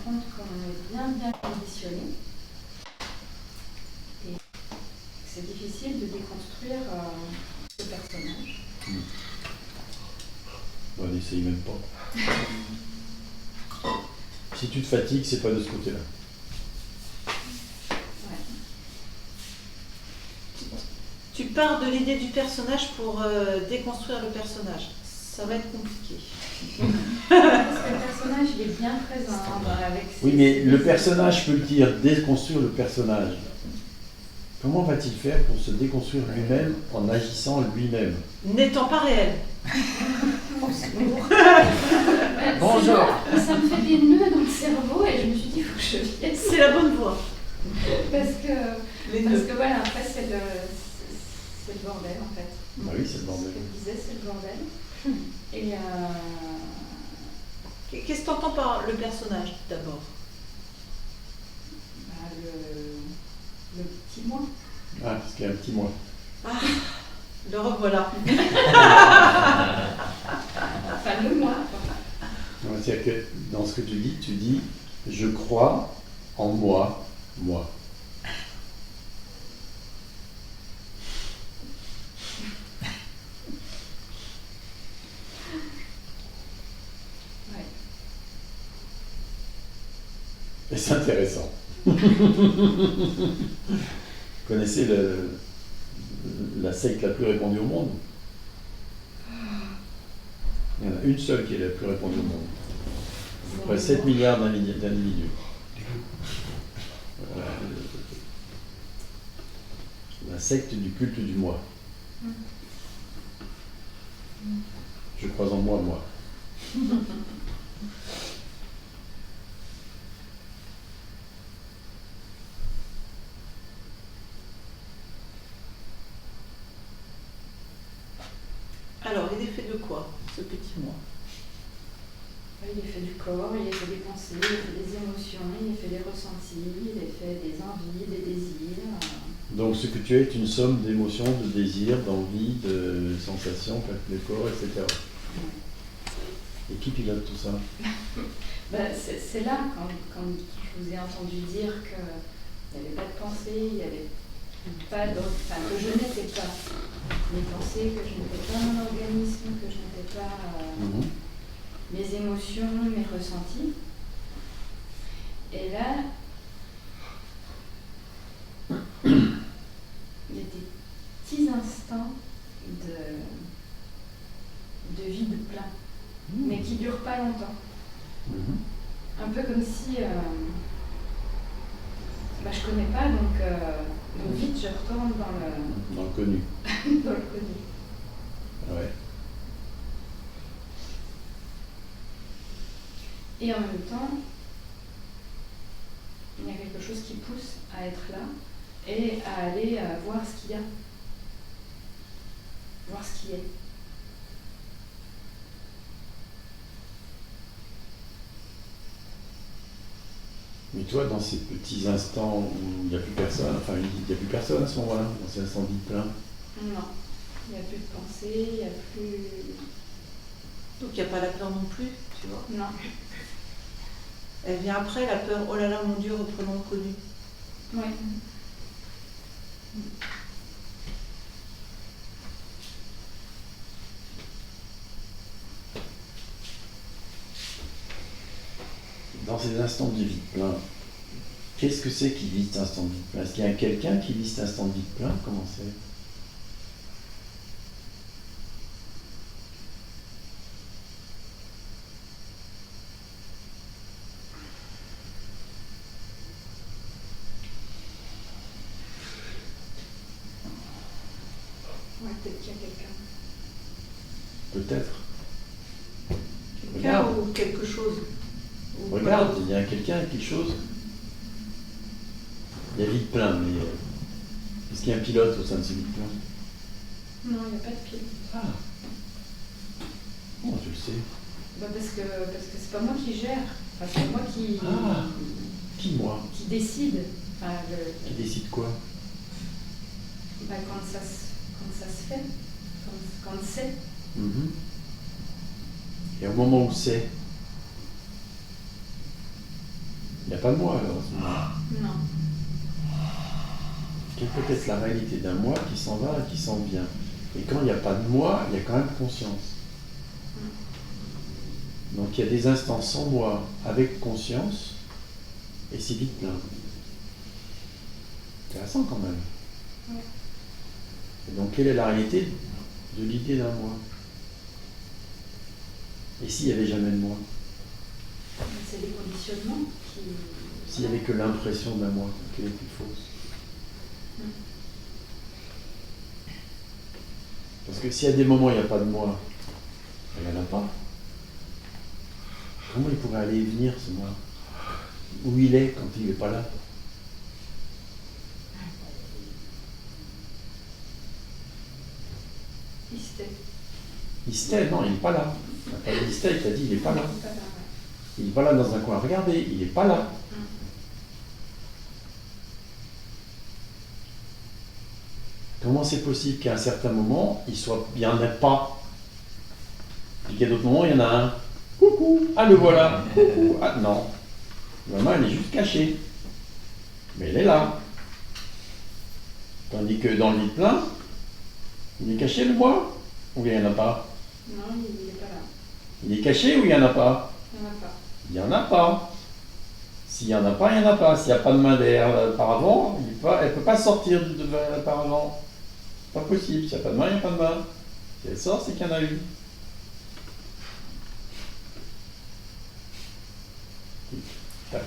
compte qu'on est bien conditionné et que c'est difficile de déconstruire ce personnage. On n'essaye même pas. Si tu te fatigues, c'est pas de ce côté-là. Ouais. Tu pars de l'idée du personnage pour déconstruire le personnage. Ça va être compliqué. Parce que le personnage, il est bien présent avec ses... Oui, mais le personnage peut le dire, déconstruire le personnage. Comment va-t-il faire pour se déconstruire lui-même en agissant lui-même? N'étant pas réel. Bonjour. Ça me fait des nœuds dans le cerveau et je me suis dit, il faut que je vienne. C'est la bonne voie. Parce que voilà, après c'est le bordel en fait. Bah oui, c'est le bordel. Ce que je disais, c'est le bordel. Et Qu'est-ce que tu entends par le personnage d'abord? Le petit moi. Ah, parce qu'il y a un petit moi. Ah, le revoilà. Enfin, le moi. C'est-à-dire que dans ce que tu dis, je crois en moi, moi. Ouais. Et c'est intéressant. Vous connaissez la secte la plus répandue au monde? Il y en a une seule qui est la plus répandue au monde. À peu près 7 milliards d'individus. La secte du culte du moi. Je crois en moi, moi. Alors, il est fait de quoi, ce petit moi? Il est fait du corps, il est fait des pensées, il est fait des émotions, il est fait des ressentis, il est fait des envies, des désirs. Donc ce que tu es est une somme d'émotions, de désirs, d'envies, de sensations, de corps, etc. Et qui pilote tout ça? C'est là, quand je vous ai entendu dire qu'il n'y avait pas de pensée, il n'y avait pas d'autre, enfin, que je n'étais pas mes pensées, que je n'étais pas mon organisme, que je n'étais pas mes émotions, mes ressentis. Et là, il y a des petits instants de vide plein, mais qui ne durent pas longtemps. Un peu comme si je connais pas, donc vite je retourne dans le connu. dans le connu. Ouais. Et en même temps, il y a quelque chose qui pousse à être là et à aller voir ce qu'il y a, voir ce qui est. Mais toi, dans ces petits instants où il n'y a plus personne, enfin il n'y a plus personne à ce moment-là, dans ces instants vide plein? Non, il n'y a plus de pensée, il n'y a plus... Donc il n'y a pas la peur non plus, tu vois. Non. Elle vient après, la peur, oh là là, mon Dieu, reprenons le connu. Ouais. Dans ces instants de vide plein, qu'est-ce que c'est qui vit cet instant de vide plein? Est-ce qu'il y a quelqu'un qui vit cet instant de vide plein? Comment c'est? Ouais, peut-être qu'il y a quelqu'un. Peut-être. Quelqu'un ou quelque chose. Ou Regarde, pas. il y a quelqu'un, quelque chose. Il y a vide plein, mais est-ce qu'il y a un pilote au sein de ce vide plein? Non, il n'y a pas de pied. Ah. Oh, je le sais. Parce que c'est pas moi qui gère. Enfin, c'est moi qui... Ah. Qui, moi? Qui décide. Enfin, Qui décide quoi? Quand ça se fait. Quand c'est. Et au moment où c'est, Il n'y a pas de moi alors à ce moment-là. Non. Quelle peut être la réalité d'un moi qui s'en va et qui s'en vient? Et quand il n'y a pas de moi, il y a quand même conscience. Donc il y a des instants sans moi, avec conscience, et c'est vite plein. Intéressant quand même. Ouais. Et donc quelle est la réalité de l'idée d'un moi? Et s'il n'y avait jamais de moi? C'est des conditionnements qui... S'il n'y avait que l'impression d'un moi, qui est plus fausse? Parce que s'il y a des moments où il n'y a pas de moi, il n'y en a pas. Comment il pourrait aller et venir ce moi? Où il est quand il n'est pas là? Il se tait, non, il n'est pas là. Il n'a pas dit il se tait, il t'a dit il n'est pas là. Il n'est pas là dans un coin. Regardez, il n'est pas là. Comment c'est possible qu'à un certain moment, il n'y en ait pas? Et qu'à d'autres moments, il y en a un. Coucou, ah le voilà. Coucou, ah non. Maman, elle est juste cachée. Mais elle est là. Tandis que dans le vide plein, il est caché le moi? Ou il n'y en a pas? Non, il n'est pas là. Il est caché ou il n'y en a pas? Il n'y en a pas. Il n'y en a pas. S'il n'y en a pas, il n'y en a pas. S'il n'y a pas de main derrière paravent, elle ne peut pas sortir de devant paravent. Pas possible. S'il n'y a pas de main, il n'y a pas de main. Si elle sort, c'est qu'il y en a une. Tac.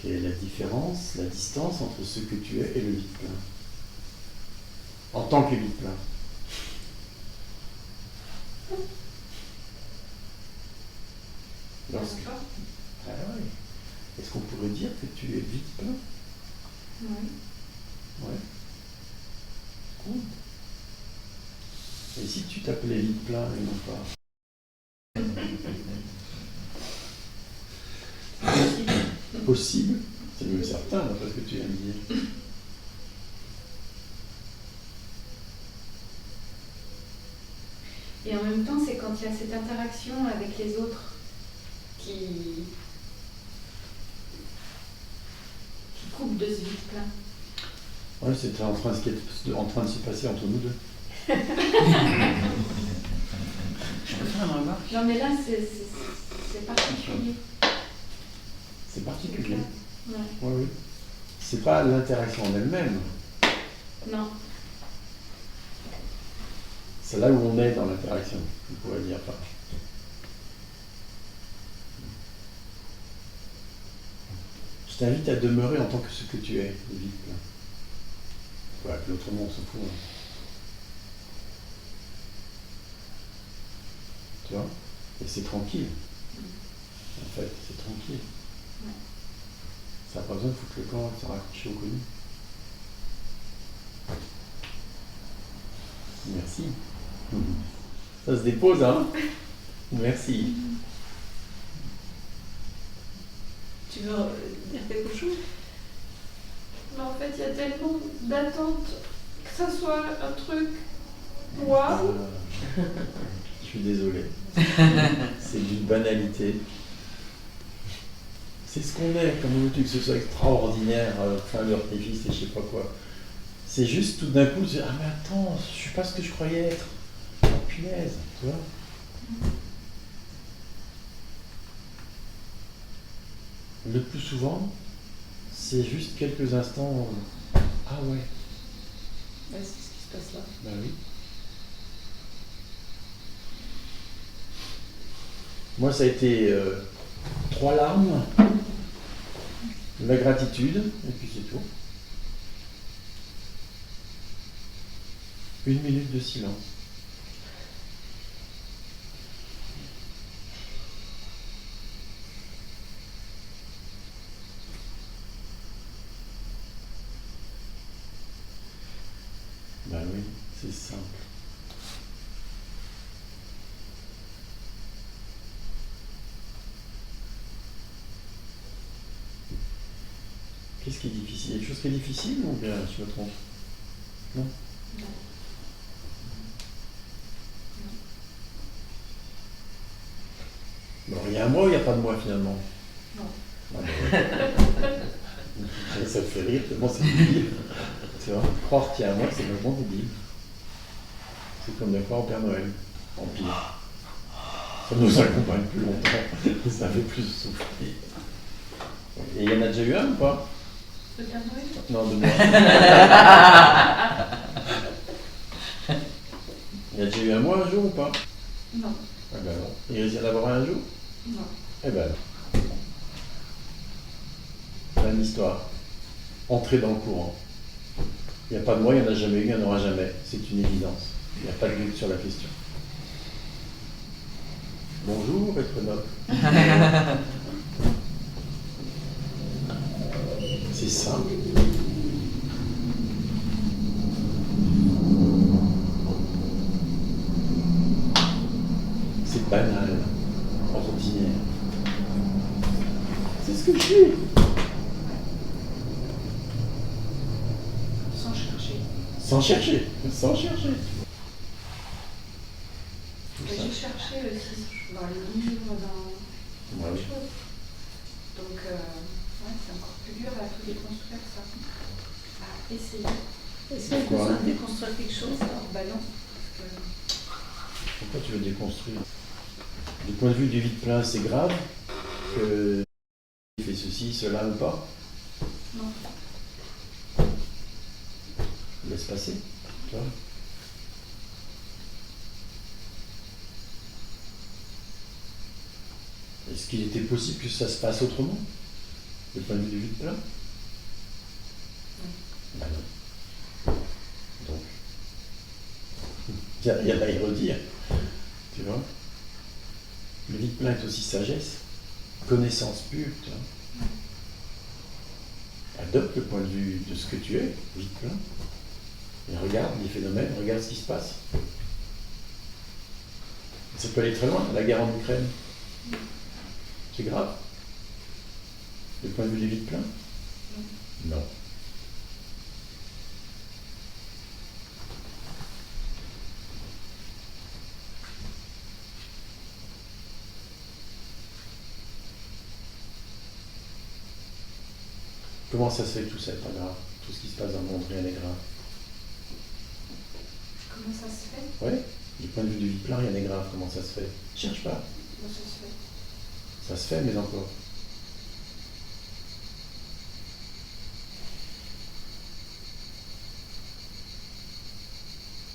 Quelle est la différence, la distance entre ce que tu es et le vide plein? En tant que vide plein. Lorsque... Ah oui. Est-ce qu'on pourrait dire que tu es vide plein? Oui. Ouais. Cool. Et si tu t'appelais vide plein et non pas? Possible. C'est même certain, d'après ce que tu viens de dire. Et en même temps, c'est quand il y a cette interaction avec les autres qui coupe de ce vide plein. Oui, c'était en train de se passer entre nous deux. Je peux faire une remarque? Non, mais là, c'est particulier. C'est particulier. Ouais. Oui, oui. C'est pas l'interaction en elle-même. Non. C'est là où on est dans l'interaction, on pourrait dire pas. Je t'invite à demeurer en tant que ce que tu es, le vide plein. Voilà, l'autre monde s'en fout. Hein. Tu vois? Et c'est tranquille. En fait, c'est tranquille. Ouais. Ça n'a pas besoin de foutre le camp et de se raccrocher au connu. Merci. Ça se dépose, hein? Merci. Tu veux dire quelque chose? Mais en fait, il y a tellement d'attentes que ça soit un truc waouh. Je suis désolé. C'est d'une banalité. C'est ce qu'on est, comme veux-tu que ce soit extraordinaire, fin d'artifice et je sais pas quoi. C'est juste tout d'un coup, c'est ah mais attends, je suis pas ce que je croyais être. Oh punaise, tu vois. Le plus souvent, c'est juste quelques instants. Ah ouais. Ouais, c'est ce qui se passe là. Bah oui. Moi, ça a été 3 larmes, la gratitude, et puis c'est tout. 1 minute de silence. Ben oui, c'est simple. Qu'est-ce qui est difficile? Il y a quelque chose qui est difficile ou bien je me trompe? Non? Non. Bon, il y a un moi ou il n'y a pas de moi finalement? Non. Ah, ben, ça te fait rire, tellement c'est débile. Tu vois, croire qu'il y a un moi, c'est vraiment débile. C'est comme de croire au Père Noël, en pire. Ça nous accompagne plus longtemps, ça fait plus souffrir. Et il y en a déjà eu un ou pas? Le Père Noël? Non, de moi. Il y a déjà eu un moi un jour ou pas? Non. Ah ben non. Il risque d'y en avoir un jour? Non. Eh ben non. Fin de l'histoire. Entrer dans le courant. Il n'y a pas de moi, il n'y en a jamais eu, il n'y en aura jamais. C'est une évidence. Il n'y a pas de doute sur la question. Bonjour, être noble. C'est simple. C'est banal, ordinaire. C'est ce que je suis. Sans chercher. Sans chercher. Sans chercher. Tout Mais ça. j'ai cherché aussi dans les livres, dans Ouais, plein de oui. choses. Donc, ouais, c'est encore plus dur à tout déconstruire ça. À essayer. Essaye Pourquoi de déconstruire quelque chose. Alors, bah non. Parce que Pourquoi tu veux déconstruire? Du point de vue du vide plein, c'est grave que il fait ceci, cela ou pas? non. Laisse passer, tu vois. Est-ce qu'il était possible que ça se passe autrement? Du point de vue du vide plein? Ben non. Donc, il n'y a rien à y redire, tu vois. Le vide plein est aussi sagesse, connaissance pure, tu vois. Adopte le point de vue de ce que tu es, vide plein, et regarde les phénomènes, regarde ce qui se passe. Ça peut aller très loin, la guerre en Ukraine. C'est grave. Le point de vue du vide plein? Non. Comment ça se fait que tout ça n'est pas grave? Tout ce qui se passe dans le monde, rien n'est grave. Comment ça se fait? Oui, du point de vue du vide plein, rien n'est grave. Comment ça se fait? Cherche pas. Comment ça se fait? Ça se fait, mais encore.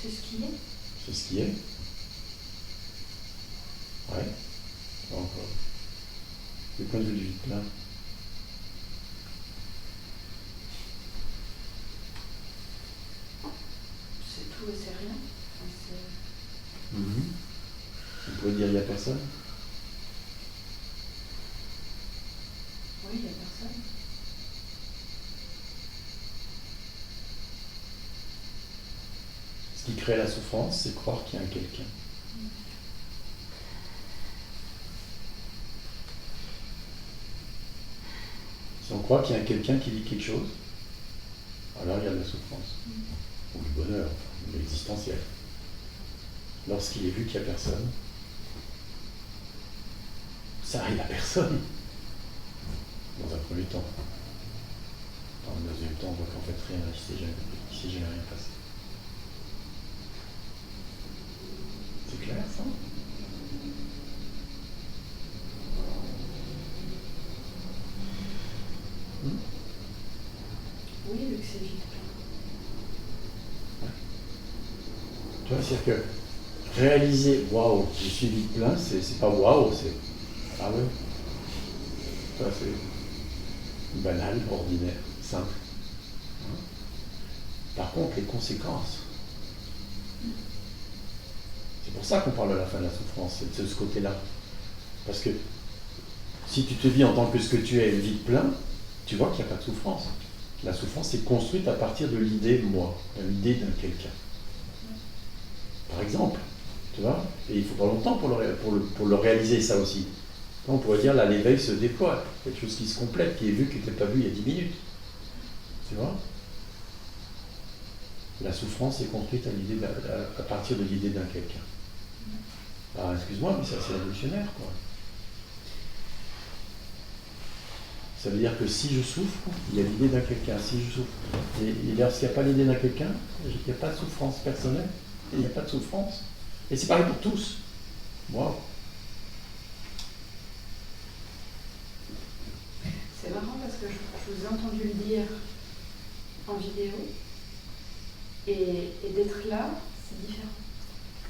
C'est ce qui est? C'est ce qui est. Ouais, pas encore. Du point de vue du vide plein. C'est tout et c'est rien. Enfin, c'est... On pourrait dire il n'y a personne. Oui, il n'y a personne. Ce qui crée la souffrance, c'est croire qu'il y a un quelqu'un. Si on croit qu'il y a un quelqu'un qui dit quelque chose, alors il y a de la souffrance. Ou du bonheur, enfin, de l'existentiel. Lorsqu'il est vu qu'il n'y a personne, ça arrive à personne. Dans un premier temps. Dans le deuxième temps, on voit qu'en fait rien il s'est jamais rien passé. C'est clair ça? Oui, vu que c'est vide plein. Tu vois, c'est-à-dire que réaliser waouh, je suis vide plein, c'est pas waouh, c'est ah ouais. Ça c'est banal, ordinaire, simple. Hein? Par contre, les conséquences. C'est pour ça qu'on parle de la fin de la souffrance, c'est de ce côté-là. Parce que si tu te vis en tant que ce que tu es, vide plein, tu vois qu'il n'y a pas de souffrance. La souffrance est construite à partir de l'idée moi, de l'idée d'un quelqu'un. Par exemple, tu vois, et il faut pas longtemps pour le réaliser ça aussi. On pourrait dire là l'éveil se déploie, quelque chose qui se complète, qui est vu, qui n'était pas vu il y a 10 minutes. Tu vois? La souffrance est construite à partir de l'idée d'un quelqu'un. Ah, excuse-moi, mais ça c'est révolutionnaire, quoi. Ça veut dire que si je souffre, il y a l'idée d'un quelqu'un. Si je souffre, et lorsqu'il n'y a pas l'idée d'un quelqu'un, il n'y a pas de souffrance personnelle, et il n'y a pas de souffrance. Et c'est pareil pour tous. Waouh. C'est marrant parce que je vous ai entendu le dire en vidéo et d'être là, c'est différent.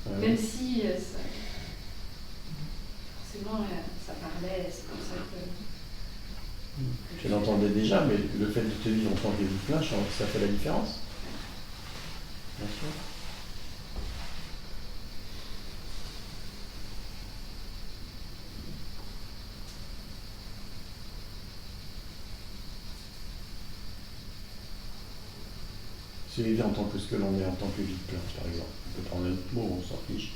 Ouais. Même si forcément ça parlait, c'est pour ça que Je l'entendais déjà, mais le fait de te vivre en tant que vie plein, ça fait la différence. Bien sûr. Se vivre en tant que ce que l'on est, en tant que vie plein, par exemple. On peut prendre un autre mot, on s'en fiche.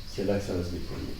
C'est là que ça va se déployer.